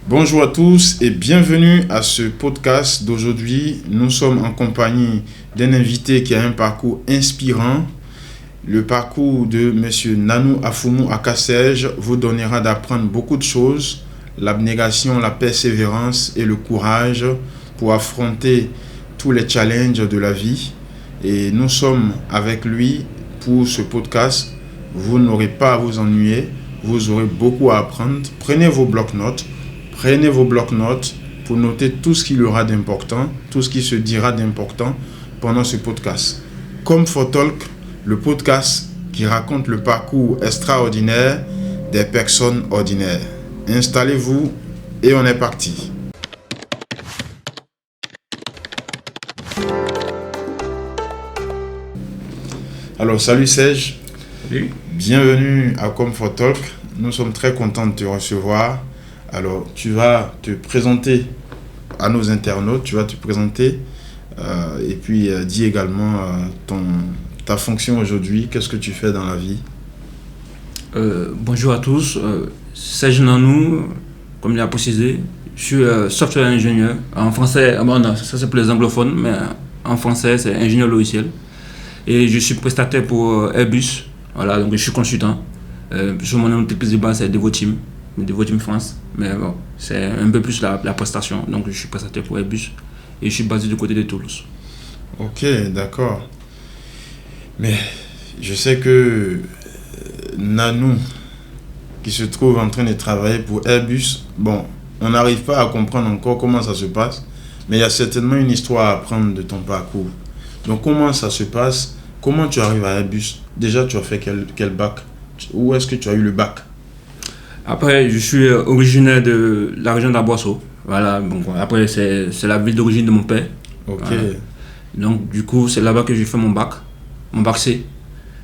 Bonjour à tous et bienvenue à ce podcast d'aujourd'hui. Nous sommes en compagnie d'un invité qui a un parcours inspirant. Le parcours de M. Nanou Afoumu Akassej vous donnera d'apprendre beaucoup de choses, l'abnégation, la persévérance et le courage pour affronter tous les challenges de la vie. Et nous sommes avec lui pour ce podcast. Vous n'aurez pas à vous ennuyer, vous aurez beaucoup à apprendre. Prenez vos blocs-notes pour noter tout ce qu'il y aura d'important, tout ce qui se dira d'important pendant ce podcast. Comfort Talk, le podcast qui raconte le parcours extraordinaire des personnes ordinaires. Installez-vous et on est parti. Alors, salut Serge. Salut. Bienvenue à Comfort Talk. Nous sommes très contents de te recevoir. Alors, tu vas te présenter à nos internautes, et puis dis également ta fonction aujourd'hui, qu'est-ce que tu fais dans la vie. Bonjour à tous, Serge Nanou, comme il a précisé, je suis software ingénieur. En français, ça c'est pour les anglophones, mais en français c'est ingénieur logiciel. Et je suis prestataire pour Airbus, voilà, donc je suis consultant. Sur mon entreprise de base c'est Devoteam France, mais bon, c'est un peu plus la prestation, donc je suis prestataire pour Airbus et je suis basé du côté de Toulouse. Ok, d'accord. Mais je sais que Nanou, qui se trouve en train de travailler pour Airbus, bon, on n'arrive pas à comprendre encore comment ça se passe, mais il y a certainement une histoire à apprendre de ton parcours. Donc comment ça se passe? Comment tu arrives à Airbus? Déjà, tu as fait quel bac? Où est-ce que tu as eu le bac? Après, je suis originaire de la région d'Aboisseau. Voilà, donc après, c'est la ville d'origine de mon père. Ok. Voilà. Donc, du coup, c'est là-bas que j'ai fait mon bac C.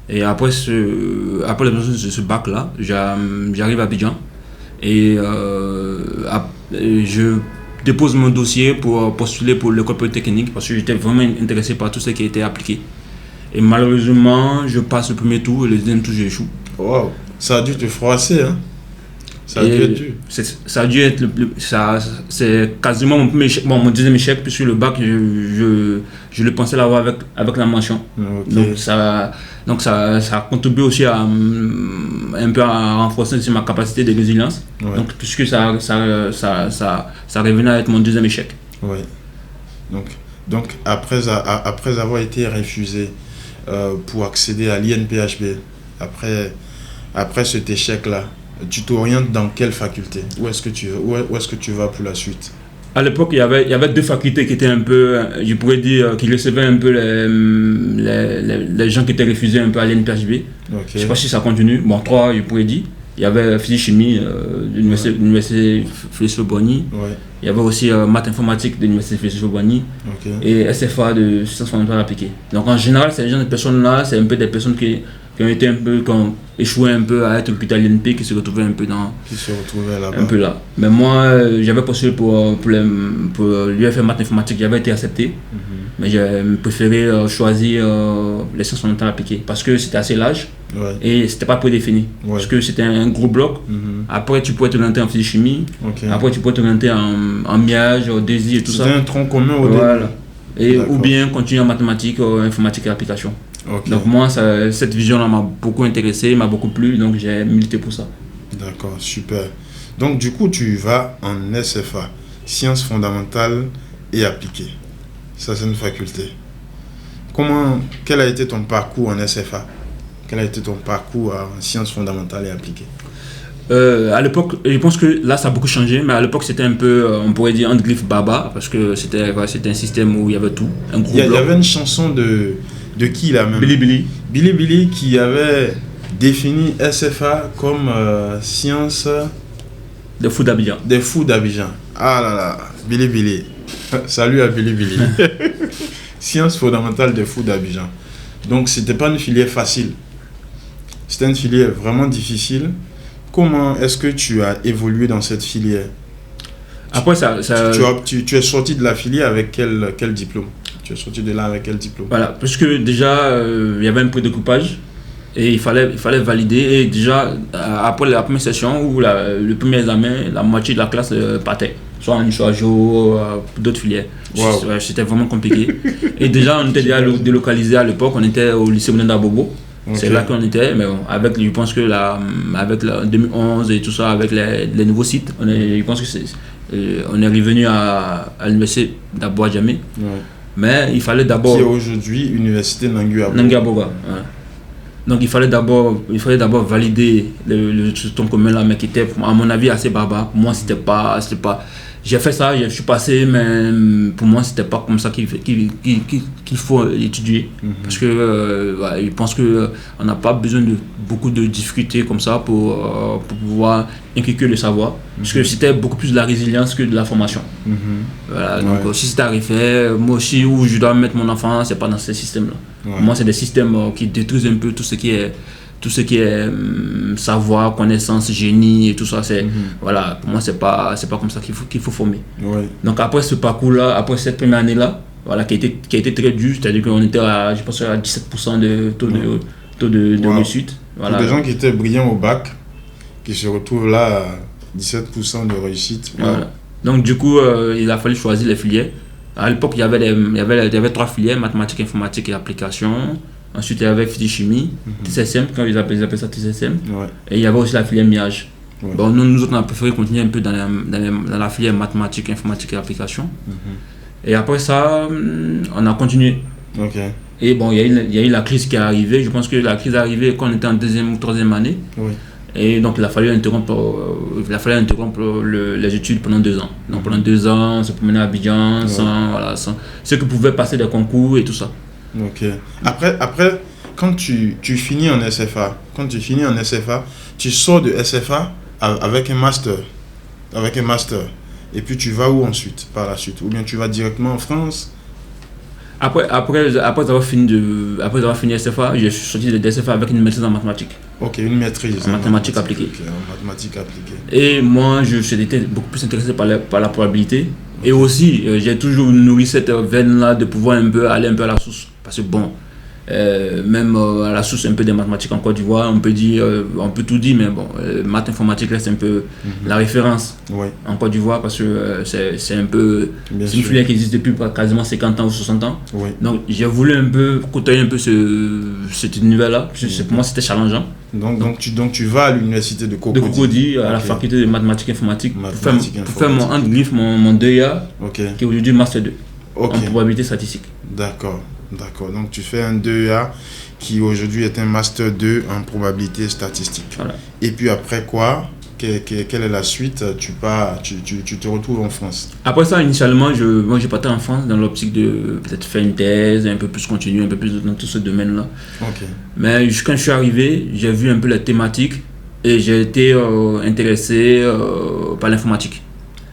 Et après l'obtention de ce bac-là, j'arrive à Abidjan et je dépose mon dossier pour postuler pour l'école polytechnique parce que j'étais vraiment intéressé par tout ce qui était appliqué. Et malheureusement, je passe le premier tour et le deuxième tour, j'échoue. Wow, ça a dû te froisser, hein? Ça a dû être dur. Ça a dû être c'est quasiment mon deuxième échec, puisque le bac, je le pensais l'avoir avec la mention. Okay. Donc ça a contribué aussi à un peu à renforcer ma capacité de résilience. Ouais. Donc puisque ça revenait à être mon deuxième échec. Ouais. Donc après avoir été refusé pour accéder à l'INPHB, après cet échec-là, tu t'orientes dans quelle faculté? Où est-ce que tu vas pour la suite? À l'époque, il y avait deux facultés qui étaient un peu, je pourrais dire, qui recevaient un peu les gens qui étaient refusés un peu à l'INPHB. Okay. Je ne sais pas si ça continue. Bon, trois, je pourrais dire. Il y avait physique-chimie de l'université Félix-Auboigny. Ouais. Il y avait aussi maths informatique de l'université Félix-Auboigny. Okay. Et SFA de sciences fondamentales appliquées. Donc en général, ces gens de personnes-là, c'est un peu des personnes qui ont été un peu, qui ont échoué un peu à être recrutés à l'INP, qui se retrouvaient un peu là-bas. Un peu là. Mais moi, j'avais postulé pour l'UFM maths informatique, j'avais été accepté. Mais j'ai préféré choisir les sciences fondamentales appliquées parce que c'était assez large. Ouais. Et c'était pas prédéfini. Ouais. Parce que c'était un gros bloc. Après, tu pouvais te orienter en physique-chimie. Okay. Après, tu pouvais te orienter en MIAGE, DESI et tout ça. C'était un tronc commun au début. Et ou bien continuer en mathématiques, informatique et application. Okay. Donc moi, cette vision-là m'a beaucoup intéressé, m'a beaucoup plu, donc j'ai milité pour ça. D'accord, super. Donc du coup, tu vas en SFA, sciences fondamentales et appliquées. Ça, c'est une faculté. Quel a été ton parcours en SFA? Quel a été ton parcours en sciences fondamentales et appliquées? À l'époque, je pense que là ça a beaucoup changé, mais à l'époque c'était un peu, on pourrait dire, entre griffes baba, parce que c'était un système où il y avait tout, un gros bloc. Il y avait une chanson de qui là même? Billy qui avait défini SFA comme science des fous d'Abidjan. Des fous d'Abidjan. Ah là là, Billy. Salut à Billy. Sciences fondamentales des fous d'Abidjan. Donc c'était pas une filière facile. C'était une filière vraiment difficile. Comment est-ce que tu as évolué dans cette filière? Après tu es sorti de la filière avec quel diplôme? Tu es sorti de là avec quel diplôme? Voilà, parce que déjà il y avait un peu de découpage. Et il fallait valider. Et déjà, après la première session ou le premier examen, la moitié de la classe partait. Soit en histoire géo, d'autres filières. Wow. C'était vraiment compliqué. Et déjà, on était déjà délocalisé à l'époque. On était au lycée Moulin d'Abobo. Okay. C'est là qu'on était. Mais bon, je pense que avec la 2011 et tout ça, avec les nouveaux sites, je pense que on est revenu à l'université d'Abouadjamé. Ouais. Mais il fallait d'abord. Qui est aujourd'hui l'université Nanguaboga. Ouais. Donc il fallait d'abord valider le ton commun là, mais qui était à mon avis assez barbare. Pour moi c'était pas. J'ai fait ça, je suis passé, mais pour moi c'était pas comme ça qu'il faut étudier. Parce que je pense que on n'a pas besoin de beaucoup de difficultés comme ça pour pouvoir inculquer le savoir. Parce que c'était beaucoup plus de la résilience que de la formation. Voilà, donc si c'est arrivé, moi aussi où je dois mettre mon enfant, c'est pas dans ce système là. Pour moi c'est des systèmes qui détruisent un peu tout ce qui est savoir, connaissance, génie et tout ça. Voilà, pour moi c'est pas comme ça qu'il faut former. Donc après ce parcours là, après cette première année là, voilà, qui a été très dur, c'est-à-dire qu'on était à, je pense, à 17% de taux de réussite. Voilà. Pour des gens qui étaient brillants au bac, qui se retrouvent là à 17% de réussite. Voilà. Donc du coup il a fallu choisir les filières. À l'époque il y avait 3 filières: mathématiques, informatique et application. Ensuite, il y avait physique-chimie, TCSM, quand ils appellent ça TCSM. Et il y avait aussi la filière MIAGE. Bon, nous autres, on a préféré continuer un peu dans la filière mathématiques, informatique et application. Et après ça, on a continué. Et bon, il y a eu la crise qui est arrivée. Je pense que la crise est arrivée quand on était en 2e ou 3e année. Et donc, il a fallu interrompre les études pendant 2 ans. Donc, pendant 2 ans, on se promenait à Abidjan, sans ceux qui pouvaient passer des concours et tout ça. Après, quand tu finis en SFA, tu sors de SFA avec un master. Et puis tu vas où ensuite, par la suite? Ou bien tu vas directement en France? Après avoir fini SFA, je suis sorti de SFA avec une maîtrise en mathématiques. Une maîtrise en mathématiques appliquées. En mathématiques appliquées. Et moi, j'étais beaucoup plus intéressé par la probabilité. Et aussi, j'ai toujours nourri cette veine-là de pouvoir aller un peu à la source. Parce que bon, même à la source un peu des mathématiques en Côte d'Ivoire, on peut tout dire, mais bon, maths informatique reste un peu la référence en Côte d'Ivoire, parce que c'est un peu une filière qui existe depuis quasiment 50 ans ou 60 ans. Donc j'ai voulu un peu côtoyer un peu cet univers-là. Pour moi c'était challengeant. Donc tu vas à l'université de Cocody, à la faculté de mathématiques informatiques, pour faire mon 2A, qui est aujourd'hui Master 2 en probabilité statistique. D'accord. Donc tu fais un 2A qui aujourd'hui est un Master 2 en probabilité statistique. Voilà. Et puis après quoi? Quelle est la suite? Tu te retrouves en France? Après ça, initialement, je partais en France dans l'optique de peut-être faire une thèse, un peu plus continuer, un peu plus dans tout ce domaine-là. Mais quand je suis arrivé, j'ai vu un peu la thématique et j'ai été intéressé par l'informatique.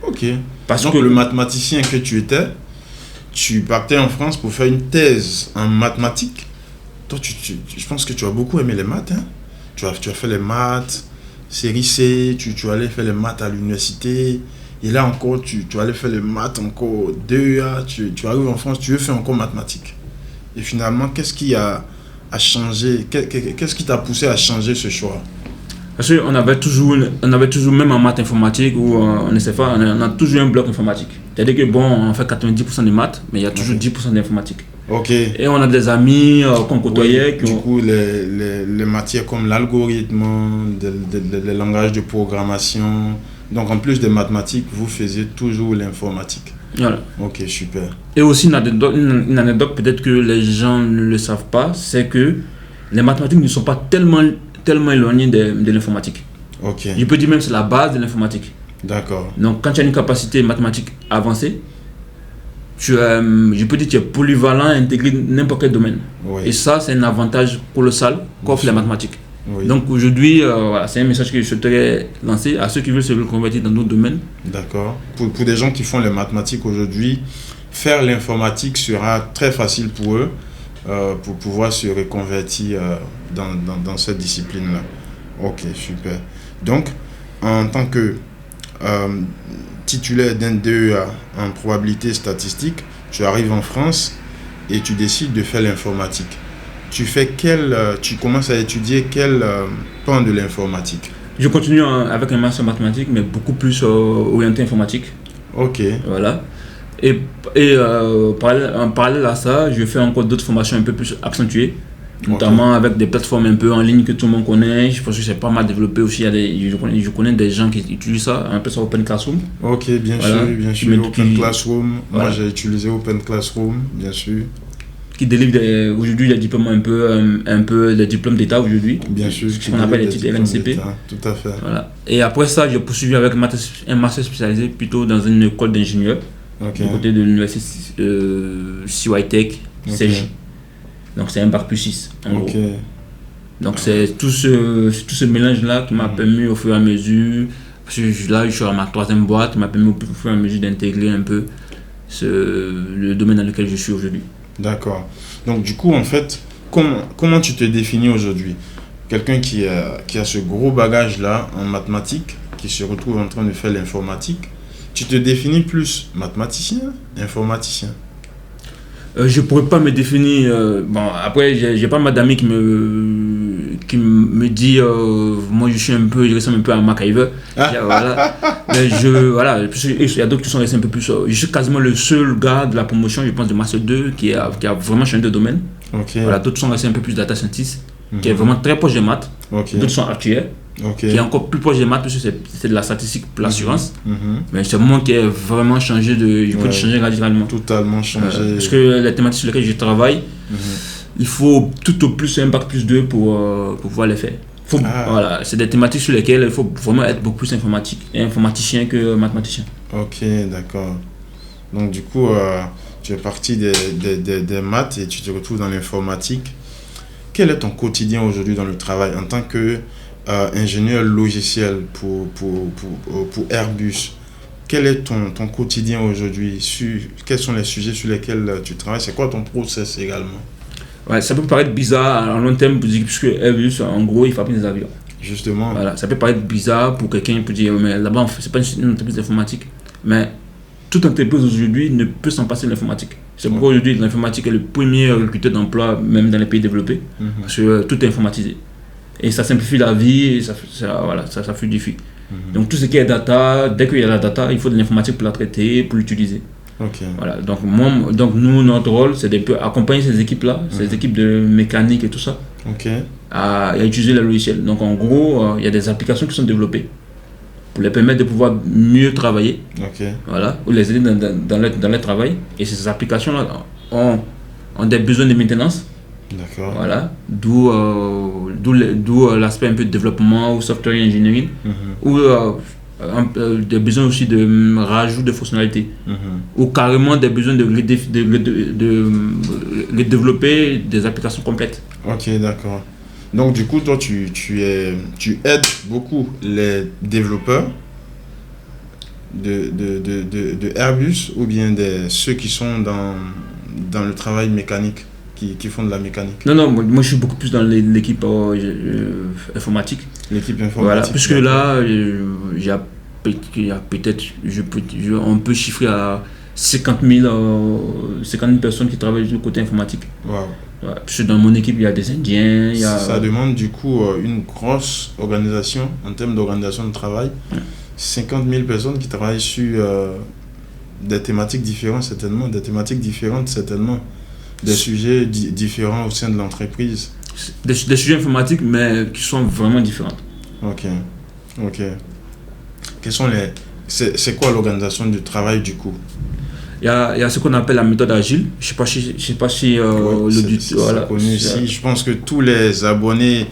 Donc le mathématicien que tu étais, tu partais en France pour faire une thèse en mathématiques. Toi, je pense que tu as beaucoup aimé les maths. Tu as fait les maths, série C, tu allais faire les maths à l'université. Et là encore, tu allais faire les maths encore 2A. Tu arrives en France, tu veux faire encore mathématiques. Et finalement, qu'est-ce qui a changé? Qu'est-ce qui t'a poussé à changer ce choix? Parce qu'on avait toujours, même en maths informatique ou en SFA, on a toujours un bloc informatique. C'est-à-dire que bon, on fait 90% de maths, mais il y a toujours 10% d'informatique. Et on a des amis qu'on côtoyait. Du coup, les matières comme l'algorithme, les langages de programmation. Donc en plus des mathématiques, vous faisiez toujours l'informatique. Voilà. Super. Et aussi une anecdote peut-être que les gens ne le savent pas, c'est que les mathématiques ne sont pas tellement éloigné de l'informatique. Je peux dire même que c'est la base de l'informatique. D'accord. Donc quand tu as une capacité mathématique avancée, je peux dire que tu es polyvalent, intégré n'importe quel domaine. Et ça, c'est un avantage colossal qu'offre les mathématiques. Donc aujourd'hui, c'est un message que je souhaiterais lancer à ceux qui veulent se reconvertir dans d'autres domaines. D'accord. Pour des gens qui font les mathématiques aujourd'hui, faire l'informatique sera très facile pour eux. Pour pouvoir se reconvertir dans cette discipline-là. Super. Donc, en tant que titulaire d'un 2A en probabilité statistique, tu arrives en France et tu décides de faire l'informatique. tu commences à étudier quel pan de l'informatique? Je continue avec un master en mathématiques, mais beaucoup plus orienté informatique. Ok. Voilà. Et en parallèle à ça, je fais encore d'autres formations un peu plus accentuées, notamment avec des plateformes un peu en ligne que tout le monde connaît. Je pense que c'est pas mal développé aussi. Je connais des gens qui utilisent ça, un peu ça Open Classroom. Ok, bien sûr. Open Classroom. Voilà. Moi, j'ai utilisé Open Classroom, bien sûr. Qui délivre aujourd'hui des diplômes un peu des diplômes d'État aujourd'hui. Bien sûr. Ce qu'on appelle les titres RNCP. Tout à fait. Voilà. Et après ça, j'ai poursuivi avec un master spécialisé plutôt dans une école d'ingénieur. Du côté de l'université CYTech, CEJ. Donc c'est un bac plus 6 en gros. Donc c'est tout ce mélange-là qui m'a permis au fur et à mesure, parce que là je suis à ma 3e boîte, qui m'a permis au fur et à mesure d'intégrer un peu le domaine dans lequel je suis aujourd'hui. D'accord. Donc du coup en fait, comment tu te définis aujourd'hui? Quelqu'un qui a ce gros bagage-là en mathématiques, qui se retrouve en train de faire l'informatique, tu te définis plus mathématicien, informaticien? Je pourrais pas me définir. Bon, après, j'ai pas mal d'amis qui me dit moi je ressemble un peu à MacGyver. Voilà. Mais il y a d'autres qui sont restés un peu plus. Je suis quasiment le seul gars de la promotion, je pense, de Master 2 qui a vraiment changé de domaine. Voilà, d'autres sont restés un peu plus data scientist, qui est vraiment très proche des maths. D'autres sont actuaires. Qui est encore plus proche des maths, parce que c'est de la statistique pour l'assurance. Mais c'est moi qui ai vraiment changé changer radicalement. Totalement changé. Parce que les thématiques sur lesquelles je travaille, il faut tout au plus un bac plus 2 pour pouvoir les faire. Voilà, c'est des thématiques sur lesquelles il faut vraiment être beaucoup plus informaticien que mathématicien. Ok, d'accord. Donc du coup, tu es parti des maths et tu te retrouves dans l'informatique. Quel est ton quotidien aujourd'hui dans le travail en tant que ingénieur logiciel pour Airbus? Quel est ton quotidien aujourd'hui? Quels sont les sujets sur lesquels tu travailles? C'est quoi ton process également? Ouais, ça peut paraître bizarre en long terme, puisque Airbus, en gros, il fabrique des avions. Justement. Voilà, ça peut paraître bizarre pour quelqu'un pour dire, mais là-bas, c'est pas une entreprise d'informatique. Mais toute entreprise aujourd'hui ne peut s'en passer de l'informatique. C'est pourquoi aujourd'hui, l'informatique est le premier recruteur d'emploi, même dans les pays développés, parce que tout est informatisé. Et ça simplifie la vie, et ça fluidifie. Donc tout ce qui est data, dès qu'il y a la data, il faut de l'informatique pour la traiter, pour l'utiliser. Voilà. Donc nous, notre rôle, c'est de accompagner ces équipes-là, ces équipes de mécanique et tout ça, à utiliser les logiciels. Donc en gros, il y a des applications qui sont développées pour les permettre de pouvoir mieux travailler, voilà, ou les aider dans leur travail. Et ces applications-là ont des besoins de maintenance. D'accord. Voilà, d'où l'aspect un peu de développement ou software engineering, ou des besoins aussi de rajout de fonctionnalités, ou carrément des besoins de développer des applications complètes. Ok, d'accord. Donc du coup, toi, tu aides beaucoup les développeurs de Airbus, ou bien ceux qui sont dans le travail mécanique, qui font de la mécanique? Non, moi je suis beaucoup plus dans l'équipe informatique. L'équipe informatique. Voilà, puisque là, il y a peut-être, on peut chiffrer à 50 000 personnes qui travaillent du côté informatique. Wow. Ouais, puisque dans mon équipe, il y a des Indiens. Ça demande du coup une grosse organisation en termes d'organisation de travail. 50 000 personnes qui travaillent sur des thématiques différentes, certainement. Des sujets différents au sein de l'entreprise. Des sujets informatiques, mais qui sont vraiment différents. Ok. C'est quoi l'organisation du travail du coup? Il y a ce qu'on appelle la méthode agile. Je sais pas si voilà, connu ici. Je pense que tous les abonnés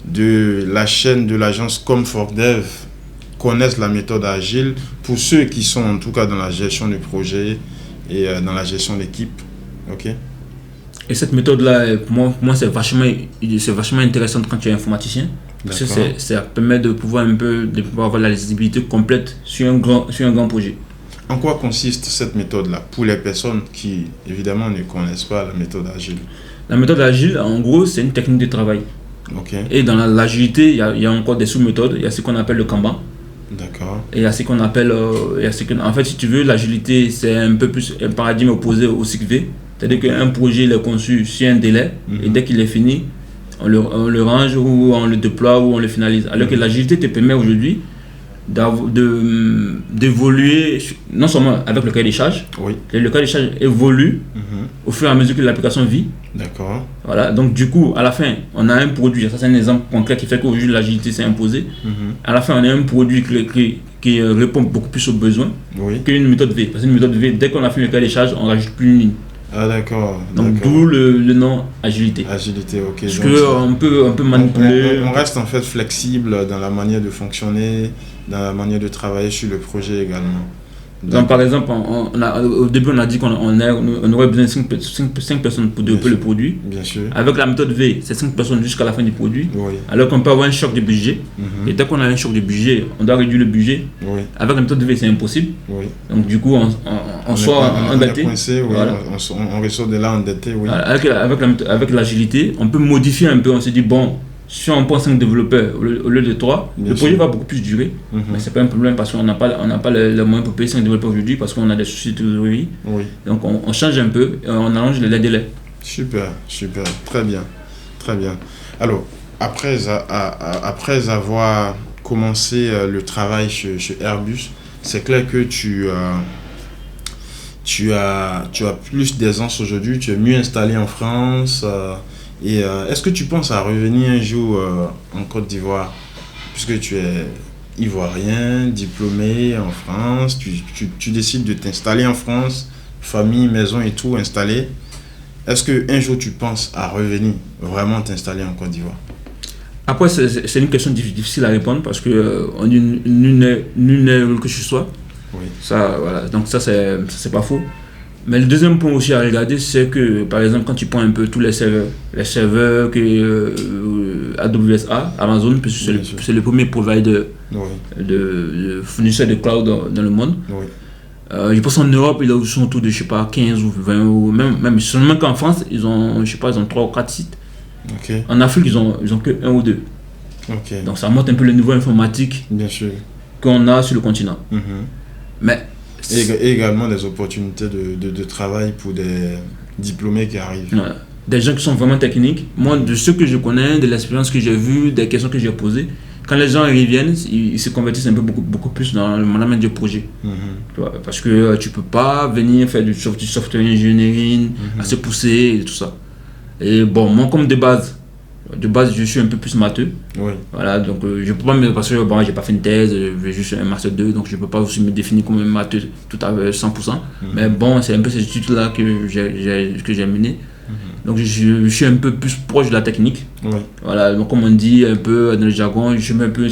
de la chaîne de l'agence ComfortDev connaissent la méthode agile, pour ceux qui sont en tout cas dans la gestion de projet et dans la gestion d'équipe. Ok. Et cette méthode-là, pour moi, c'est vachement intéressant quand tu es informaticien. Parce que ça permet de pouvoir avoir la lisibilité complète sur un grand projet. En quoi consiste cette méthode-là pour les personnes qui, évidemment, ne connaissent pas la méthode agile? La méthode agile, en gros, c'est une technique de travail. Et dans l'agilité, il y a encore des sous-méthodes. Il y a ce qu'on appelle le Kanban. D'accord. Et il y a ce qu'on appelle... en fait, si tu veux, l'agilité, c'est un peu plus un paradigme opposé au cycle V. C'est-à-dire qu'un projet il est conçu sur un délai et dès qu'il est fini, on le range ou on le déploie ou on le finalise. Alors que l'agilité te permet aujourd'hui d'évoluer non seulement avec le cahier des charges, le cahier des charges évolue au fur et à mesure que l'application vit. D'accord. Voilà, donc du coup, à la fin, on a un produit, ça c'est un exemple concret qui fait qu'aujourd'hui l'agilité s'est imposée. À la fin, on a un produit qui répond beaucoup plus aux besoins qu'une méthode V. Parce qu'une méthode V, dès qu'on a fait le cahier des charges, on ne rajoute plus une ligne. Ah d'accord. Donc d'où le nom agilité. Agilité, ok. Parce qu'on peut manipuler. On reste en fait flexible dans la manière de fonctionner, dans la manière de travailler sur le projet également. Donc par exemple, au début on a dit qu'on aurait besoin de 5 personnes pour développer le produit. Bien sûr. Avec la méthode V, c'est 5 personnes jusqu'à la fin du produit. Oui. Alors qu'on peut avoir un choc de budget. Et dès qu'on a un choc de budget, on doit réduire le budget. Oui. Avec la méthode V, c'est impossible. Oui. Donc du coup, on sort endetté. Voilà. On ressort de là endetté. Oui. Avec l'agilité, on peut modifier un peu. On se dit, bon, si on prend 5 développeurs au lieu de 3, le projet va beaucoup plus durer. Mais ce n'est pas un problème parce qu'on n'a pas le moyen pour payer 5 développeurs aujourd'hui parce qu'on a des soucis de trésorerie. Oui. Donc on change un peu et on allonge les délais. Super. Très bien. Alors, après avoir commencé le travail chez Airbus, c'est clair que tu as plus d'aisance aujourd'hui, tu es mieux installé en France. Et est-ce que tu penses à revenir un jour en Côte d'Ivoire, puisque tu es ivoirien, diplômé en France, tu décides de t'installer en France, famille, maison et tout installé. Est-ce qu'un jour tu penses à revenir vraiment t'installer en Côte d'Ivoire? Après, c'est une question difficile à répondre parce que nul n'est que je sois. Oui. Ça, voilà. Donc ça, c'est pas faux. Mais le deuxième point aussi à regarder, c'est que, par exemple, quand tu prends un peu tous les serveurs que AWS a, Amazon, c'est le premier provider de fournisseur de cloud dans le monde. Oui. Je pense en Europe, ils sont autour de, 15 ou 20, ou même seulement qu'en France, ils ont 3 ou 4 sites. Okay. En Afrique, ils ont que 1 ou 2. Okay. Donc ça montre un peu le niveau informatique qu'on a sur le continent. Mais et également des opportunités de travail pour des diplômés qui arrivent. Ouais. Des gens qui sont vraiment techniques. Moi, de ce que je connais, de l'expérience que j'ai vue, des questions que j'ai posées, quand les gens reviennent, ils se convertissent un peu beaucoup plus dans le management du projet. Tu vois, parce que tu ne peux pas venir faire du software engineering, assez poussé et tout ça. Et bon, moi, comme de base, je suis un peu plus matheux. Oui. Voilà, donc je peux pas parce que bon, j'ai pas fait une thèse, j'ai juste un master 2, donc je peux pas aussi me définir comme un matheux tout à 100%. Mais bon, c'est un peu ces études-là que j'ai menées. Donc je suis un peu plus proche de la technique. Oui. Voilà, donc comme on dit un peu dans le jargon, je suis un peu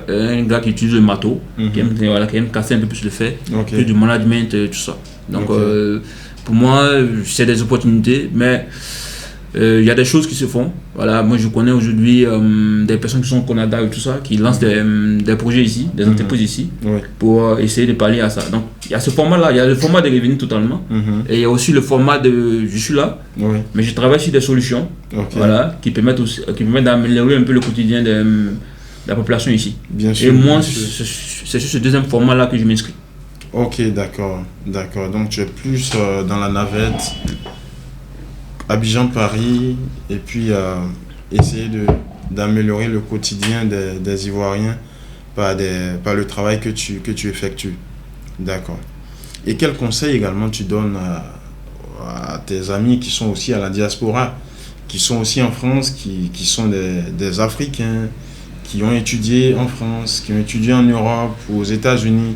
un gars qui utilise le maths, qui aime casser un peu plus le fait, que du management et tout ça. Donc pour moi, c'est des opportunités, mais il y a des choses qui se font. Voilà, moi je connais aujourd'hui des personnes qui sont au Canada et tout ça, qui lancent des projets ici, des entreprises ici, pour essayer de parler à ça. Donc il y a ce format-là, il y a le format de revenus totalement, et il y a aussi le format de je suis là, mais je travaille sur des solutions voilà, qui permettent d'améliorer un peu le quotidien de la population ici. Bien sûr, et moi, c'est sur ce deuxième format-là que je m'inscris. Ok, d'accord. Donc tu es plus dans la navette. Abidjan-Paris, et puis essayer d'améliorer le quotidien des Ivoiriens par le travail que tu effectues. D'accord. Et quel conseil également tu donnes à tes amis qui sont aussi à la diaspora, qui sont aussi en France, qui sont des Africains, qui ont étudié en France, qui ont étudié en Europe ou aux États-Unis,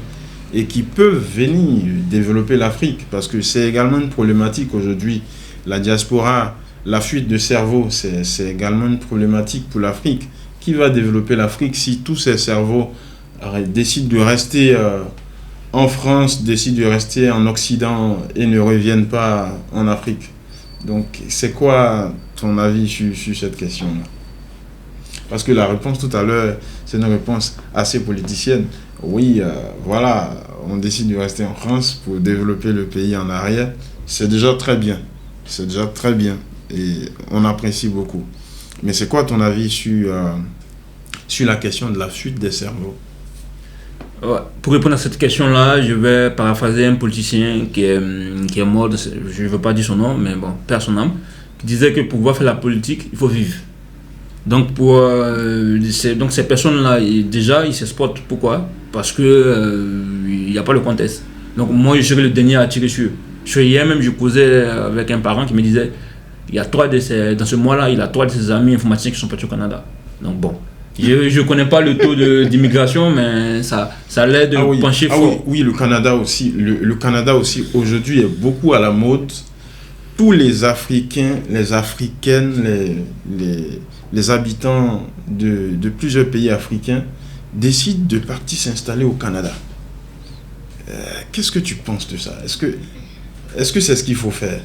et qui peuvent venir développer l'Afrique, parce que c'est également une problématique aujourd'hui. La diaspora, la fuite de cerveau, c'est également une problématique pour l'Afrique. Qui va développer l'Afrique si tous ces cerveaux décident de rester en France, décident de rester en Occident et ne reviennent pas en Afrique? Donc, c'est quoi ton avis sur cette question-là? Parce que la réponse tout à l'heure, c'est une réponse assez politicienne. Oui, voilà, on décide de rester en France pour développer le pays en arrière. C'est déjà très bien. C'est déjà très bien et on apprécie beaucoup. Mais c'est quoi ton avis sur la question de la fuite des cerveaux? Ouais. Pour répondre à cette question-là, je vais paraphraser un politicien qui est mort, je ne veux pas dire son nom, mais bon, père son âme, qui disait que pour pouvoir faire la politique, il faut vivre. Donc, donc ces personnes-là, déjà, ils s'exportent. Pourquoi? Parce qu'il n'y a pas le contexte. Donc moi, je serais le dernier à tirer sur eux. Hier même, je causais avec un parent qui me disait, dans ce mois-là, il a 3 de ses amis informaticiens qui sont partis au Canada. Donc bon. Je ne connais pas le taux d'immigration, mais ça l'aide de pencher fort. Oui, le Canada aussi. Le Canada aussi, aujourd'hui, est beaucoup à la mode. Tous les Africains, les Africaines, les habitants de plusieurs pays africains décident de partir s'installer au Canada. Qu'est-ce que tu penses de ça? Est-ce que c'est ce qu'il faut faire?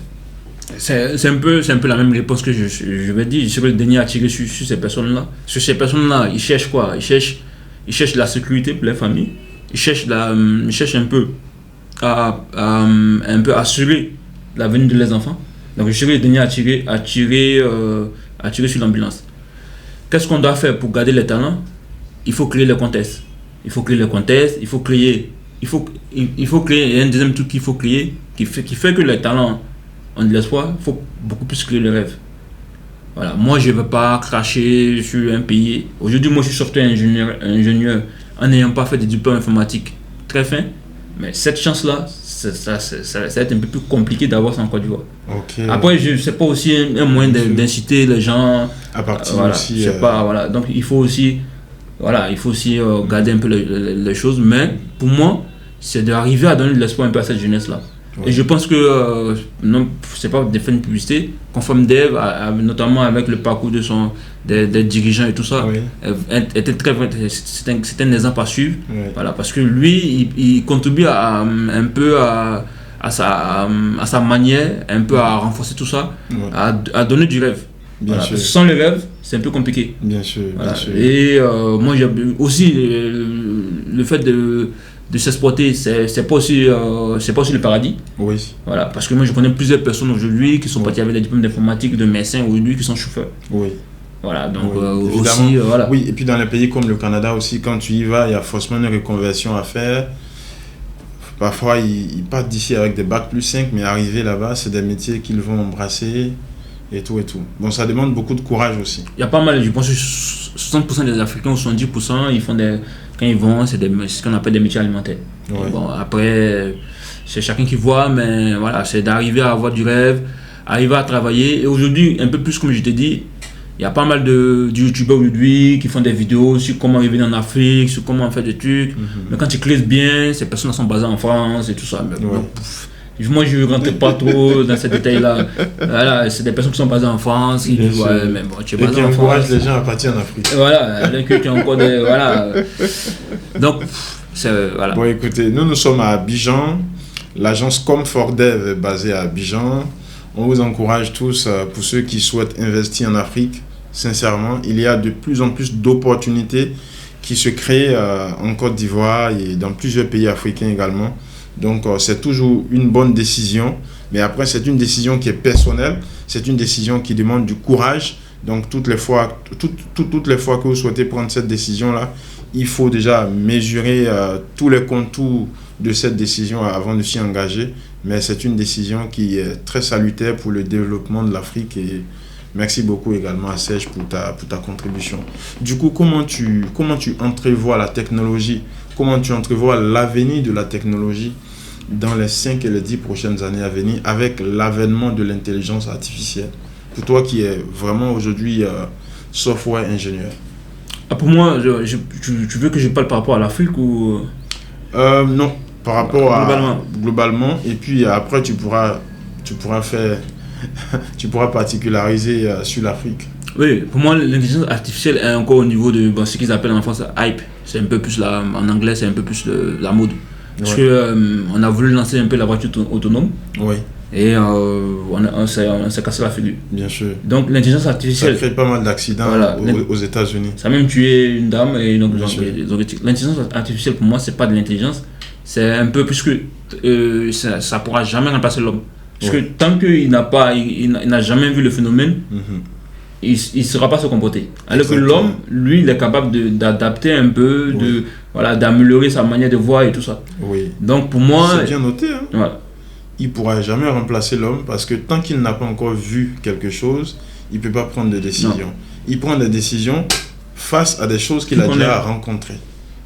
C'est un peu la même réponse que je vais dire. Je serai le dernier à tirer sur ces personnes-là. Sur ces personnes-là, ils cherchent quoi? Ils cherchent la sécurité pour les familles. Ils cherchent un peu à assurer l'avenir de leurs enfants. Donc je serai le dernier à tirer sur l'ambulance. Qu'est-ce qu'on doit faire pour garder les talents? Il faut créer le contexte. Il faut créer un deuxième truc qu'il faut créer qui fait que les talents ont de l'espoir. Il faut beaucoup plus créer le rêve. Voilà. Moi, je ne veux pas cracher sur un pays. Aujourd'hui, moi, je suis software ingénieur en n'ayant pas fait des diplômes informatiques très fins. Mais cette chance-là, ça va être un peu plus compliqué d'avoir ça en Côte d'Ivoire. Okay. Après, c'est pas aussi un moyen d'inciter les gens à partir voilà, aussi. Je sais pas, voilà. Donc, il faut aussi garder un peu les choses. Mais pour moi, c'est d'arriver à donner de l'espoir un peu à cette jeunesse-là. Ouais. Et je pense que, non, c'est pas des fins de publicité, Conform Dev, notamment avec le parcours des dirigeants et tout ça, oui. C'est un exemple à suivre. Oui. Voilà, parce que lui, il contribue un peu à sa manière, un peu à renforcer tout ça, oui. à donner du rêve. Voilà, sans le rêve, c'est un peu compliqué. Bien sûr, voilà. Bien sûr. Et moi, j'ai aussi le fait de s'exporter, c'est pas aussi le paradis. Oui. Voilà, parce que moi je connais plusieurs personnes aujourd'hui qui sont parties avec des diplômes d'informatique, de médecins aujourd'hui qui sont chauffeurs. Oui. Voilà, donc oui, aussi voilà. Oui, et puis dans les pays comme le Canada aussi, quand tu y vas, il y a forcément une reconversion à faire. Parfois ils partent d'ici avec des bacs plus 5, mais arriver là-bas, c'est des métiers qu'ils vont embrasser et tout. Bon, ça demande beaucoup de courage aussi. Il y a pas mal, je pense que 60% des Africains ou 70%, ils font quand ils vont, c'est ce qu'on appelle des métiers alimentaires. Ouais. Bon, après, c'est chacun qui voit, mais voilà, c'est d'arriver à avoir du rêve, arriver à travailler. Et aujourd'hui, un peu plus comme je t'ai dit, il y a pas mal de youtubeurs aujourd'hui qui font des vidéos sur comment arriver en Afrique, sur comment faire des trucs. Mais quand tu creuses bien, ces personnes sont basées en France et tout ça. Mais bon, moi, je ne rentre pas trop dans ces détails-là. Voilà, c'est des personnes qui sont basées en France. Qui disent, ouais, mais bon, tu es basé en France. Et qui encouragent les gens à partir en Afrique. Voilà, donc tu as encore des. Voilà. Donc, voilà. Bon, écoutez, nous sommes à Abidjan. L'agence Comfortdev est basée à Abidjan. On vous encourage tous, pour ceux qui souhaitent investir en Afrique, sincèrement, il y a de plus en plus d'opportunités qui se créent en Côte d'Ivoire et dans plusieurs pays africains également. Donc, c'est toujours une bonne décision. Mais après, c'est une décision qui est personnelle. C'est une décision qui demande du courage. Donc, toutes les fois que vous souhaitez prendre cette décision-là, il faut déjà mesurer tous les contours de cette décision avant de s'y engager. Mais c'est une décision qui est très salutaire pour le développement de l'Afrique. Et merci beaucoup également à Serge pour ta contribution. Du coup, comment tu entrevois la technologie? Comment tu entrevois l'avenir de la technologie dans les 5 et les 10 prochaines années à venir avec l'avènement de l'intelligence artificielle? Pour toi qui es vraiment aujourd'hui software ingénieur. Pour moi, tu veux que je parle par rapport à l'Afrique ou... Non, par rapport globalement. Et puis après, tu pourras faire... tu pourras particulariser sur l'Afrique. Oui, pour moi, l'intelligence artificielle est encore au niveau de ce qu'ils appellent en France hype. C'est un peu plus en anglais, c'est un peu plus la mode. Parce qu'on a voulu lancer un peu la voiture autonome. Oui. Et on s'est cassé la figure. Bien sûr. Donc l'intelligence artificielle... Ça fait pas mal d'accidents aux États-Unis. Ça a même tué une dame. Et donc, l'intelligence artificielle, pour moi, c'est pas de l'intelligence. C'est un peu plus que ça pourra jamais remplacer l'homme. Parce que tant qu'il n'a jamais vu le phénomène, il ne saura pas se comporter. Alors que l'homme, lui, il est capable d'adapter un peu, d'améliorer sa manière de voir et tout ça. Oui. Donc pour moi... C'est bien noté. Hein? Voilà. Il ne pourra jamais remplacer l'homme parce que tant qu'il n'a pas encore vu quelque chose, il ne peut pas prendre de décision. Non. Il prend des décisions face à des choses qu'il a déjà rencontrées.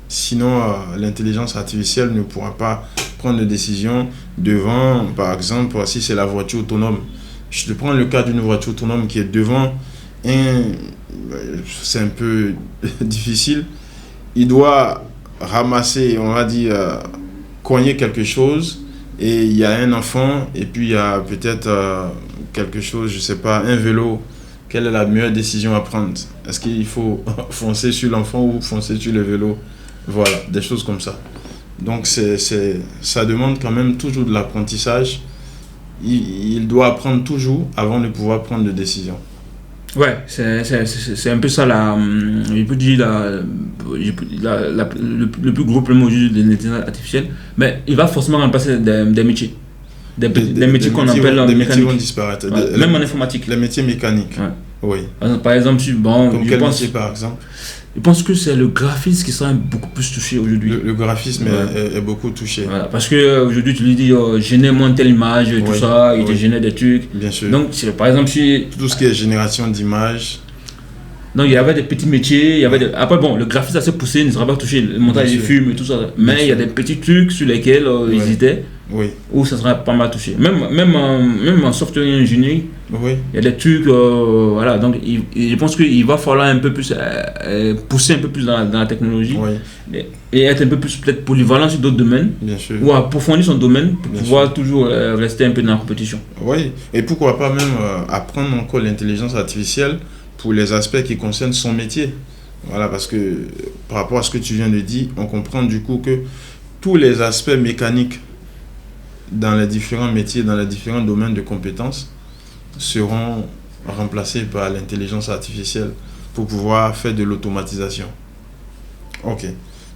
Sinon, l'intelligence artificielle ne pourra pas prendre de décision devant, par exemple, si c'est la voiture autonome. Je te prends le cas d'une voiture autonome qui est devant c'est un peu difficile. Il doit ramasser, on va dire, cogner quelque chose et il y a un enfant et puis il y a peut-être quelque chose, je ne sais pas, un vélo. Quelle est la meilleure décision à prendre? Est-ce qu'il faut foncer sur l'enfant ou foncer sur le vélo? Voilà, des choses comme ça. Donc, ça demande quand même toujours de l'apprentissage. Il doit apprendre toujours avant de pouvoir prendre des décisions. Ouais, c'est un peu ça, je peux dire, le plus gros problème aujourd'hui de l'intelligence artificielle. Mais il va forcément remplacer des métiers. Des métiers qu'on appelle des métiers vont disparaître. Ouais, même en informatique. Les métiers mécaniques. Ouais. Oui. Par exemple, comme quel métier par exemple? Je pense que c'est le graphisme qui sera beaucoup plus touché aujourd'hui. Le graphisme est beaucoup touché. Voilà, parce que aujourd'hui tu lui dis génère-moi telle image, tout ça, il te génère des trucs. Bien sûr. Donc par exemple tout ce qui est génération d'images. Donc il y avait des petits métiers, après bon, le graphisme assez poussé ne sera pas touché, le montage des films et tout ça. Mais il y a des petits trucs sur lesquels ils hésitaient. Oui. Où ça sera pas mal touché. Même en software engineering, il y a des trucs, voilà. Donc je pense qu'il va falloir un peu plus pousser un peu plus dans la technologie et être un peu plus peut-être polyvalent sur d'autres domaines. Bien sûr. Ou approfondir son domaine pour pouvoir toujours rester un peu dans la compétition. Oui, et pourquoi pas même apprendre encore l'intelligence artificielle pour les aspects qui concernent son métier. Voilà, parce que par rapport à ce que tu viens de dire, on comprend du coup que tous les aspects mécaniques dans les différents métiers, dans les différents domaines de compétences seront remplacés par l'intelligence artificielle pour pouvoir faire de l'automatisation. Ok,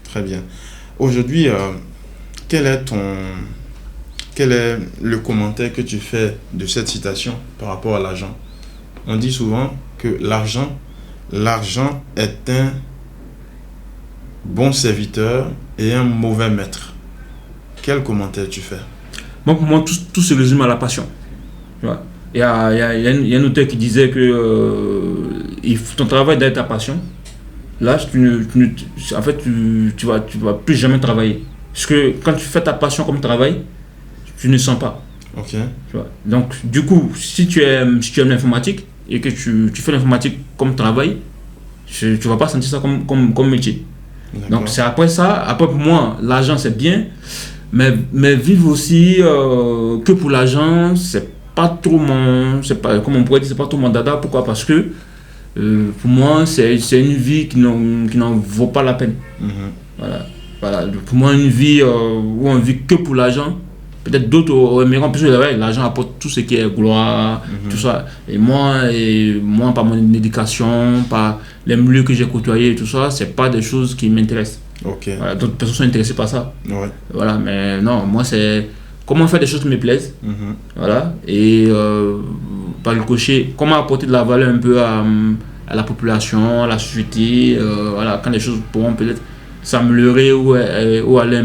très bien. Aujourd'hui, quel est le commentaire que tu fais de cette citation par rapport à l'argent? On dit souvent que l'argent est un bon serviteur et un mauvais maître. Quel commentaire tu fais? Pour moi, tout se résume à la passion. Tu vois? Il y a un auteur qui disait que ton travail doit être ta passion. Là, en fait, tu vas plus jamais travailler. Parce que quand tu fais ta passion comme travail, tu ne sens pas. Ok. Tu vois? Donc, du coup, si tu aimes l'informatique et que tu fais l'informatique comme travail, tu ne vas pas sentir ça comme métier. D'accord. Donc, c'est après ça. Après, pour moi, l'argent, c'est bien. Mais vivre aussi que pour l'argent, c'est pas trop comme on pourrait dire, c'est pas trop mon dada. Pourquoi? Parce que pour moi, c'est une vie qui n'en vaut pas la peine. Voilà. Pour moi, une vie où on vit que pour l'argent, peut-être d'autres aimeront, parce que l'argent apporte tout ce qui est gloire, tout ça. Et moi, par mon éducation, par les milieux que j'ai côtoyés et tout ça, c'est pas des choses qui m'intéressent. Okay. Voilà, d'autres personnes sont intéressées par ça. Ouais. Voilà, mais non, moi c'est comment faire des choses qui me plaisent. Voilà, et par le cocher, comment apporter de la valeur un peu à la population, à la société. Voilà, quand les choses pourront peut-être s'améliorer ou aller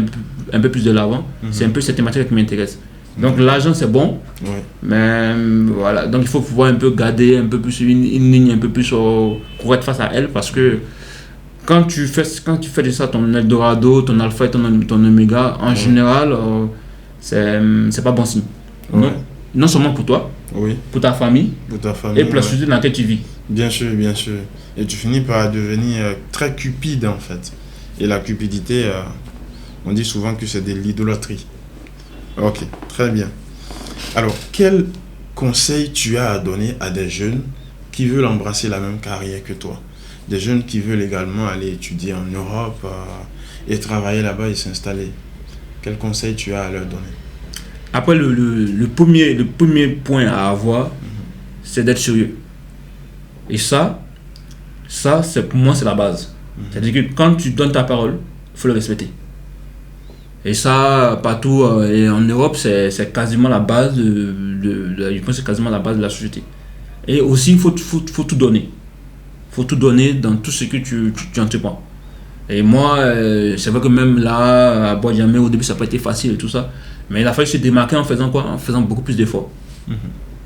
un peu plus de l'avant. C'est un peu cette thématique qui m'intéresse. Donc l'argent c'est bon, mais voilà, donc il faut pouvoir un peu garder un peu plus une ligne un peu plus correcte face à elle, parce que quand tu fais de ça ton Eldorado, ton alpha et ton oméga, en général, c'est pas bon signe. Non seulement pour toi, pour ta famille et pour la société dans laquelle tu vis. Bien sûr. Et tu finis par devenir très cupide en fait. Et la cupidité, on dit souvent que c'est de l'idolâtrie. Ok, très bien. Alors, quel conseil tu as à donner à des jeunes qui veulent embrasser la même carrière que toi? Des jeunes qui veulent également aller étudier en Europe et travailler là-bas et s'installer. Quel conseil tu as à leur donner? Après, le premier point à avoir, c'est d'être sérieux. Et ça pour moi, c'est la base. C'est-à-dire que quand tu donnes ta parole, il faut le respecter. Et ça, partout, et en Europe, c'est quasiment la base je pense que c'est quasiment la base de la société. Et aussi, il faut tout donner. Il faut tout donner dans tout ce que tu entreprends. Et moi, c'est vrai que même là, à Bois-Diamé, au début, ça n'a pas été facile et tout ça. Mais il a fallu se démarquer en faisant quoi? En faisant beaucoup plus d'efforts.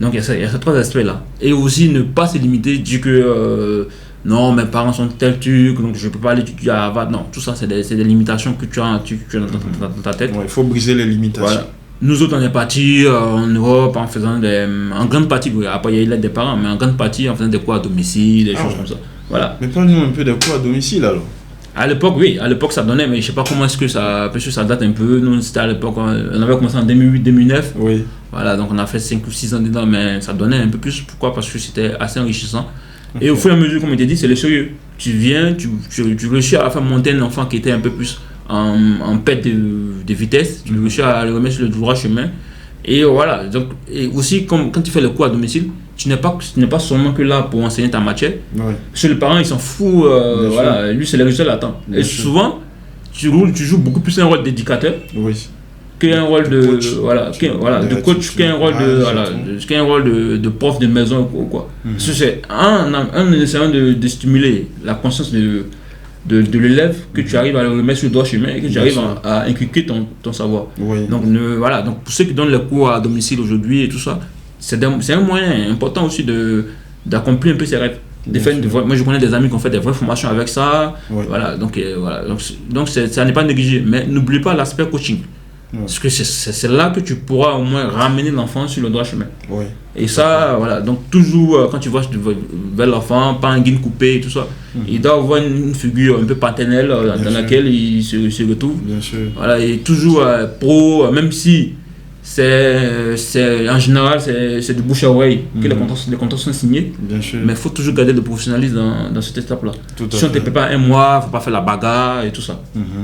Donc il y a ces trois aspects-là. Et aussi ne pas se limiter, dire que non, mes parents sont tel truc, donc je ne peux pas aller étudier à Harvard. Non, tout ça, c'est des limitations que tu as dans ta tête. Ouais, il faut briser les limitations. Voilà. Nous autres, on est partis en Europe en faisant en grande partie, après il y a eu l'aide des parents, mais en grande partie en faisant des cours à domicile, des choses comme ça. Voilà. Mais parle-nous un peu des cours à domicile alors. À l'époque, oui, à l'époque ça donnait, mais je ne sais pas comment est-ce que ça, parce que ça date un peu. Nous, c'était à l'époque, on avait commencé en 2008-2009. Oui. Voilà, donc on a fait 5 ou 6 ans dedans, mais ça donnait un peu plus. Pourquoi? Parce que c'était assez enrichissant. Okay. Et au fur et à mesure, comme je t'ai dit, c'est le sérieux. Tu viens, tu réussis à faire monter un enfant qui était un peu plus en perte de vitesse, tu réussis à le remettre sur le droit chemin. Et voilà, donc, et aussi quand tu fais le cours à domicile, tu n'es pas seulement que là pour enseigner ta matière. Ouais. Parce que le parent, il s'en fout, voilà, lui c'est le résultat l'attend. Et souvent, tu joues beaucoup plus un rôle d'éducateur. Oui. Qu'un rôle de coach, de coach, qu'un rôle de prof de maison ou quoi. Parce que c'est en essayant de stimuler la conscience de l'élève que tu arrives à le remettre sur le droit chemin et que tu arrives à inculquer ton savoir. Oui. Donc pour ceux qui donnent les cours à domicile aujourd'hui et tout ça, c'est un moyen important aussi d'accomplir un peu ses rêves. Moi je connais des amis qui ont fait des vraies formations avec ça. Oui. Voilà, donc ça n'est pas négligé, mais n'oublie pas l'aspect coaching. Ouais. Parce que c'est là que tu pourras au moins ramener l'enfant sur le droit chemin. Ouais. Et ça, voilà, donc toujours quand tu vas vers l'enfant, pas un guine coupé et tout ça, il doit avoir une figure un peu paternelle dans laquelle il se retrouve. Bien sûr. Voilà, et toujours pro, même si c'est en général c'est du bouche à oreille que les contrats sont signés. Bien sûr. Mais il faut toujours garder le professionnalisme dans cette étape-là. Si on ne te paie pas un mois, il ne faut pas faire la bagarre et tout ça.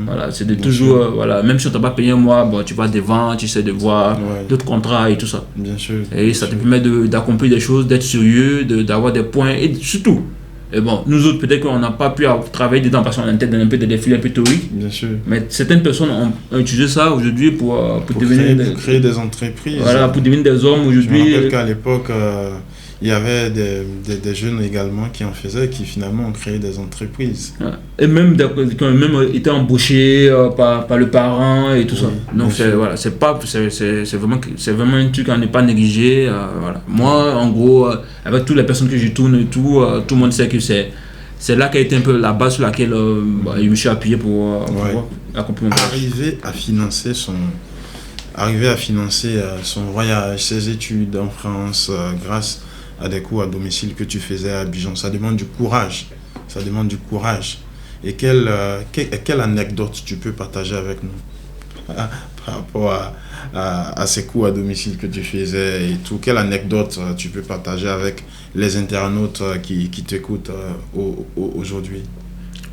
Voilà, c'est de toujours, voilà, même si on ne t'a pas payé un mois, bon, tu vas devant, tu essaies de voir d'autres contrats et tout ça. Bien sûr. Et ça te permet d'accomplir des choses, d'être sérieux, d'avoir des points et surtout. Et bon, nous autres, peut-être qu'on n'a pas pu travailler dedans parce qu'on a une tête dans un peu des défis un peu théoriques. Bien sûr. Mais certaines personnes ont utilisé ça aujourd'hui pour créer des entreprises. Voilà, pour devenir des hommes aujourd'hui. Je me rappelle qu'à l'époque, il y avait des jeunes également qui en faisaient, qui finalement ont créé des entreprises. Et même qui ont même été embauchés par le parent et tout ça. Donc c'est vraiment un truc à ne pas négliger. Voilà. Moi, en gros, avec toutes les personnes que je tourne et tout le monde sait que c'est là qu'a été un peu la base sur laquelle je me suis appuyé pour accomplir mon voyage. Arriver à financer son voyage, ses études en France grâce à des cours à domicile que tu faisais à Abidjan, ça demande du courage. Et quelle anecdote tu peux partager avec nous par rapport à ces cours à domicile que tu faisais et tout? Quelle anecdote tu peux partager avec les internautes qui t'écoutent aujourd'hui?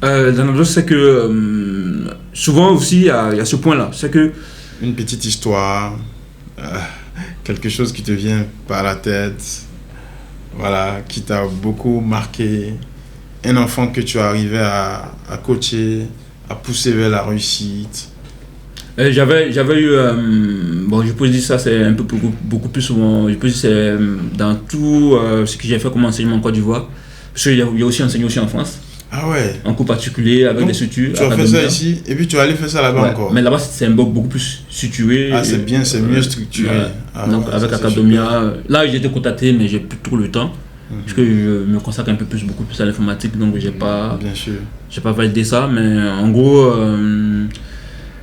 L'anecdote, c'est que souvent aussi, il y a ce point-là. C'est que une petite histoire, quelque chose qui te vient par la tête, voilà, qui t'a beaucoup marqué, un enfant que tu arrivais à coacher, à pousser vers la réussite. J'avais eu, je peux dire ça, c'est un peu beaucoup plus souvent, je peux dire c'est dans tout ce que j'ai fait comme enseignement en Côte d'Ivoire, parce qu'il y a aussi enseigné aussi en France. Ah ouais. En cours particulier avec des structures. Tu as fait ça ici et puis tu vas aller faire ça là-bas encore. Mais là-bas c'est un beaucoup plus situé. Ah c'est bien, c'est mieux structuré. Donc avec Academia, là j'ai été contacté mais j'ai plus trop le temps. Parce que je me consacre beaucoup plus à l'informatique, donc j'ai pas validé ça, mais en gros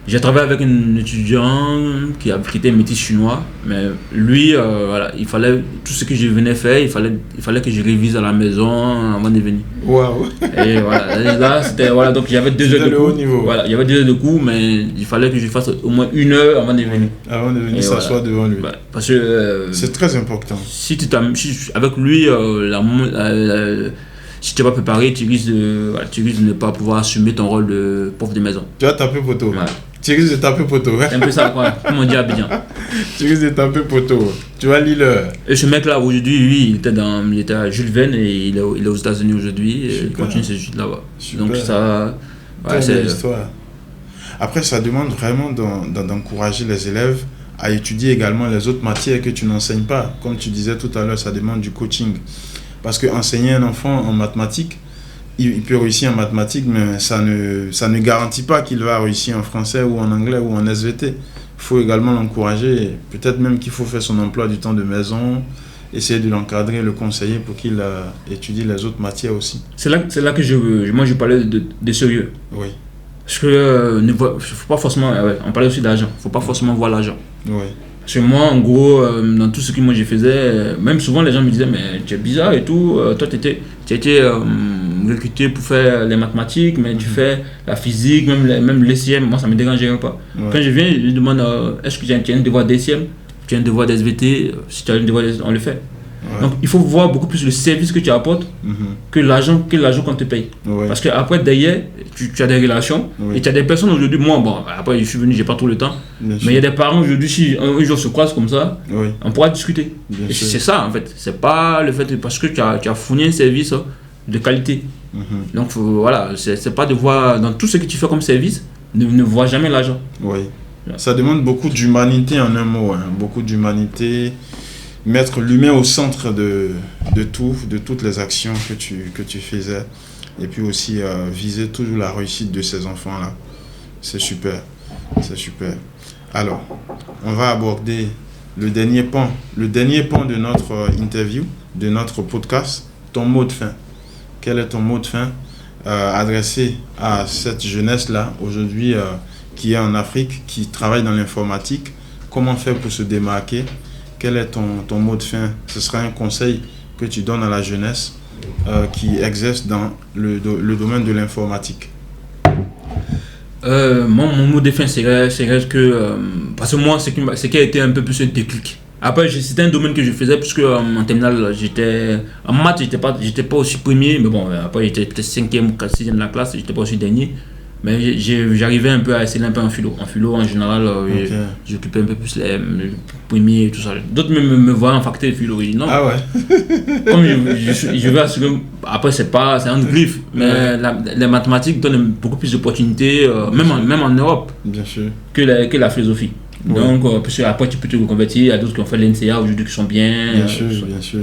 j'ai travaillé avec un étudiant qui était métis chinois, mais lui, voilà, il fallait tout ce que je venais faire, il fallait que je révise à la maison avant de venir. Waouh. Et voilà, et là c'était donc j'avais 2 heures de cours. Voilà, il y avait 2 heures de cours, mais il fallait que je fasse au moins 1 heure avant de venir. Avant de venir s'asseoir devant lui. Parce que c'est très important. Si avec lui, si tu n'es pas préparé, tu risques de ne pas pouvoir assumer ton rôle de prof de maison. Tu vas taper poteau. Ouais. Tu risques de taper poteau. C'est un peu ça, quoi. Comme on dit à Abidjan. Tu risques de taper poteau. Tu vas lire l'heure. Et ce mec-là, aujourd'hui, lui, il était à Jules Verne et il est aux États-Unis aujourd'hui. Et il continue ses études là-bas. Super. Donc ça. Ouais, c'est l'histoire. Après, ça demande vraiment d'encourager les élèves à étudier également les autres matières que tu n'enseignes pas. Comme tu disais tout à l'heure, ça demande du coaching. Parce qu'enseigner un enfant en mathématiques, il peut réussir en mathématiques, mais ça ne garantit pas qu'il va réussir en français ou en anglais ou en SVT. Il faut également l'encourager. Peut-être même qu'il faut faire son emploi du temps de maison, essayer de l'encadrer, le conseiller pour qu'il étudie les autres matières aussi. C'est là que moi je parlais de sérieux. Oui. Parce que faut pas forcément, on parlait aussi d'argent, faut pas forcément voir l'argent. Oui. Parce que moi, en gros, dans tout ce que moi je faisais, même souvent les gens me disaient, mais tu es bizarre et tout, toi tu as été recruté pour faire les mathématiques, mais tu fais la physique, même l'ECM, moi ça me dérangeait pas. Ouais. Quand je viens, je lui demande, est-ce que tu as un devoir d'ECM, tu as un devoir d'SVT, si tu as un devoir on le fait. Ouais. Donc il faut voir beaucoup plus le service que tu apportes que l'argent qu'on te paye. Ouais. Parce qu'après, derrière, tu as des relations et tu as des personnes aujourd'hui. Moi, bon, après je suis venu, j'ai pas trop le temps. Mais il y a des parents aujourd'hui, si un jour se croisent comme ça, on pourra discuter. Et c'est ça en fait. C'est pas le fait parce que tu as fourni un service de qualité. Donc voilà, c'est pas de voir dans tout ce que tu fais comme service, ne vois jamais l'argent. Oui. Ça demande beaucoup d'humanité en un mot, hein. Beaucoup d'humanité. Mettre l'humain au centre de toutes les actions que tu faisais. Et puis aussi viser toujours la réussite de ces enfants-là. C'est super. C'est super. Alors, on va aborder le dernier pan de notre interview, de notre podcast. Ton mot de fin. Quel est ton mot de fin adressé à cette jeunesse-là, aujourd'hui, qui est en Afrique, qui travaille dans l'informatique? Comment faire pour se démarquer? Quel est ton mot de fin? Ce sera un conseil que tu donnes à la jeunesse qui exerce dans le domaine de l'informatique. Mon mot de fin serait que... parce que moi, ce qui a été un peu plus un déclic. Après, c'était un domaine que je faisais, puisque en terminale, en maths, j'étais pas aussi premier, mais bon, après, j'étais peut-être 5e ou 6e de la classe, j'étais pas aussi dernier. Mais j'arrivais un peu à exceller un peu en philo. En philo, en général, j'occupais un peu plus les premiers et tout ça. D'autres me voyaient en faculté de philo. Ils disent non. Ah ouais. Comme je vais assurer. Après, c'est un griffe. Mais les mathématiques donnent beaucoup plus d'opportunités, même en Europe, bien sûr, que la philosophie. Ouais. Donc, parce que après, tu peux te reconvertir. Il y a d'autres qui ont fait l'NCA aujourd'hui qui sont bien. Bien sûr, bien sûr.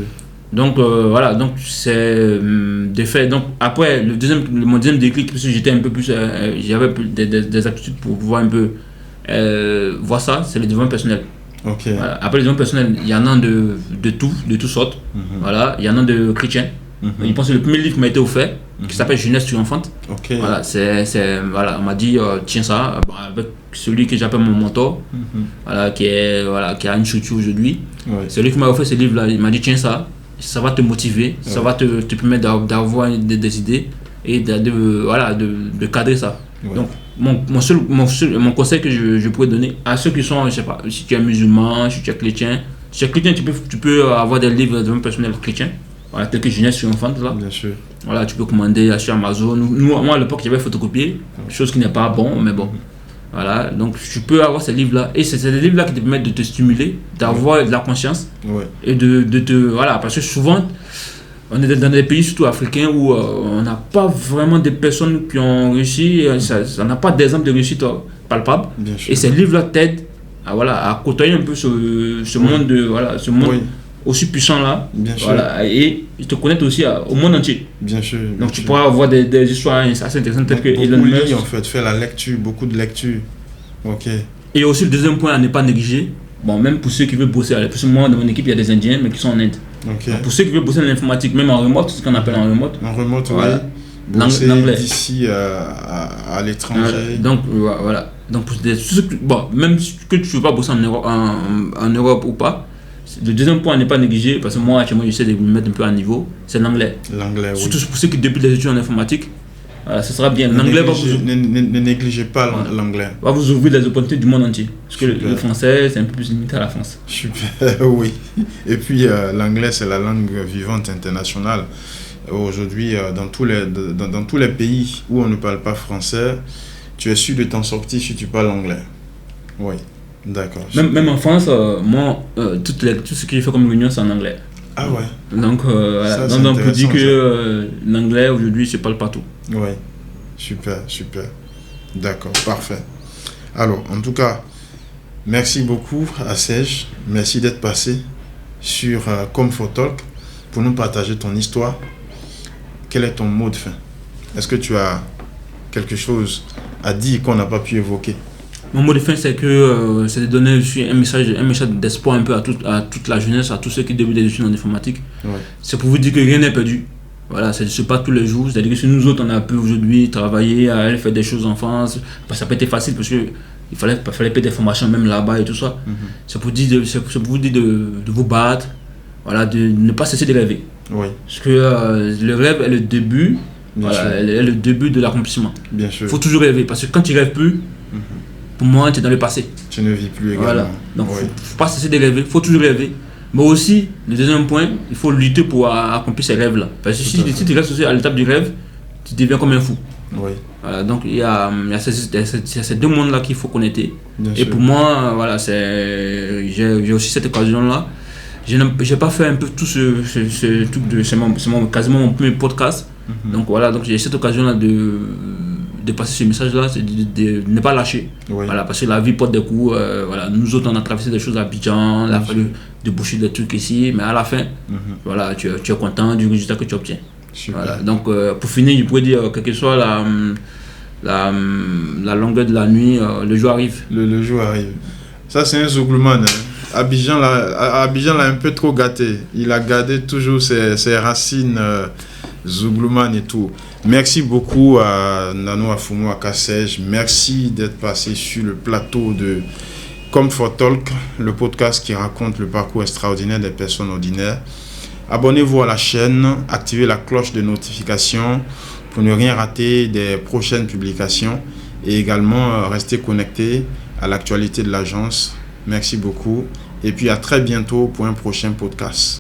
Donc voilà, donc c'est des faits. Donc après mon deuxième déclic, parce que j'étais un peu plus, j'avais des aptitudes pour pouvoir un peu voir ça, c'est le développement personnel. Okay. Voilà. Après le développement personnel, il y en a de toutes sortes. Voilà, il y en a de chrétiens. Je pense que le premier livre qui m'a été offert, qui s'appelle Jeunesse triomphante. Okay. Voilà, voilà, on m'a dit tiens ça, avec celui que j'appelle mon mentor, voilà, qui a une structure aujourd'hui. Ouais. Celui qui m'a offert ce livre là, il m'a dit tiens ça va te motiver, ça va te permettre d'avoir des idées et de cadrer ça. Ouais. Donc mon conseil que je pourrais donner à ceux qui sont, je sais pas, si tu es musulman, si tu es chrétien, tu peux avoir des livres de développement personnel chrétien, voilà, tel que Jeunesse triomphante là. Bien sûr. Voilà, tu peux commander sur Amazon. Moi à l'époque j'avais photocopié, chose qui n'est pas bon, mais bon. Voilà, donc tu peux avoir ces livres-là. Et c'est ces livres-là qui te permettent de te stimuler, d'avoir de la conscience. Ouais. Et de te... Voilà, parce que souvent, on est dans des pays, surtout africains, où on n'a pas vraiment des personnes qui ont réussi. On n'a pas d'exemple de réussite palpable. Et ces livres-là t'aident à côtoyer un peu ce monde, ce monde aussi puissant-là. Voilà, et ils te connectent aussi au monde entier. Bien sûr. Donc tu pourras avoir des histoires assez intéressantes telles que Elon Musk. En fait, faire la lecture, beaucoup de lecture. Ok. Et aussi le deuxième point à ne pas négliger, bon, même pour ceux qui veulent bosser, parce que moi dans mon équipe il y a des Indiens mais qui sont en Inde. Okay. Donc, pour ceux qui veulent bosser dans l'informatique, même en remote, ce qu'on appelle en remote. En remote, voilà. Oui. Bosser d'ici à l'étranger. Donc voilà. Donc bon, même que tu ne veux pas bosser en Europe ou pas. Le deuxième point à ne pas négliger, parce que moi j'essaie de me mettre un peu à niveau, c'est l'anglais. L'anglais, oui. Surtout pour ceux qui débutent les études en informatique, ce sera bien. L'anglais ne négligez pas l'anglais. Va vous ouvrir les opportunités du monde entier. Parce que le français, c'est un peu plus limité à la France. Super, oui. Et puis l'anglais, c'est la langue vivante internationale. Aujourd'hui, dans tous les pays où on ne parle pas français, tu es sûr de t'en sortir si tu parles anglais. Oui. D'accord. Même en France, moi, tout ce que j'ai fait comme réunion, c'est en anglais. Ah ouais. Donc, on peut dire que l'anglais, aujourd'hui, se parle partout. Ouais. Super. D'accord, parfait. Alors, en tout cas, Merci beaucoup à Serge. Merci d'être passé sur Comfort Talk pour nous partager ton histoire. Quel est ton mot de fin? Est-ce que tu as quelque chose à dire qu'on n'a pas pu évoquer? Mon mot de fin, c'est que c'est de donner un message d'espoir un peu à toute la jeunesse, à tous ceux qui débutent des études en informatique. Ouais. C'est pour vous dire que rien n'est perdu. Voilà, ça ne se passe tous les jours. C'est-à-dire que si nous autres, on a pu aujourd'hui travailler, aller faire des choses en France, ça peut être facile parce qu'il fallait payer des formations même là-bas et tout ça. C'est pour vous dire de vous battre, voilà, de ne pas cesser de rêver. Oui. Parce que le rêve est le début, est le début de l'accomplissement. Bien sûr. Il faut toujours rêver parce que quand tu ne rêves plus, pour moi, tu es dans le passé. Tu ne vis plus également. Voilà. Donc, il ne faut pas cesser de rêver, il faut toujours rêver. Mais aussi, le deuxième point, il faut lutter pour accomplir ces rêves-là. Parce que si tu restes aussi à l'étape du rêve, tu deviens comme un fou. Oui. Voilà, donc, il y a ces deux mondes-là qu'il faut connecter. Bien et sûr. pour moi, voilà, j'ai aussi cette occasion-là. Je n'ai pas fait un peu tout ce truc c'est quasiment mon premier podcast. Donc voilà, donc j'ai cette occasion-là de passer ce message-là, c'est de ne pas lâcher. Oui. Voilà, parce que la vie porte des coups. Voilà, nous autres, on a traversé des choses à Abidjan, il a fallu déboucher des trucs ici, mais à la fin, voilà, tu es content du résultat que tu obtiens. Super. Voilà, donc pour finir, je pourrais dire, quelle que soit la longueur de la nuit, le jour arrive. Le jour arrive. Ça, c'est un Zouglouman. Hein. Abidjan l'a un peu trop gâté. Il a gardé toujours ses racines Zouglouman et tout. Merci beaucoup à Nanou Afoumo, à Serge. Merci d'être passé sur le plateau de Comfort Talk, le podcast qui raconte le parcours extraordinaire des personnes ordinaires. Abonnez-vous à la chaîne, activez la cloche de notification pour ne rien rater des prochaines publications et également restez connecté à l'actualité de l'agence. Merci beaucoup et puis à très bientôt pour un prochain podcast.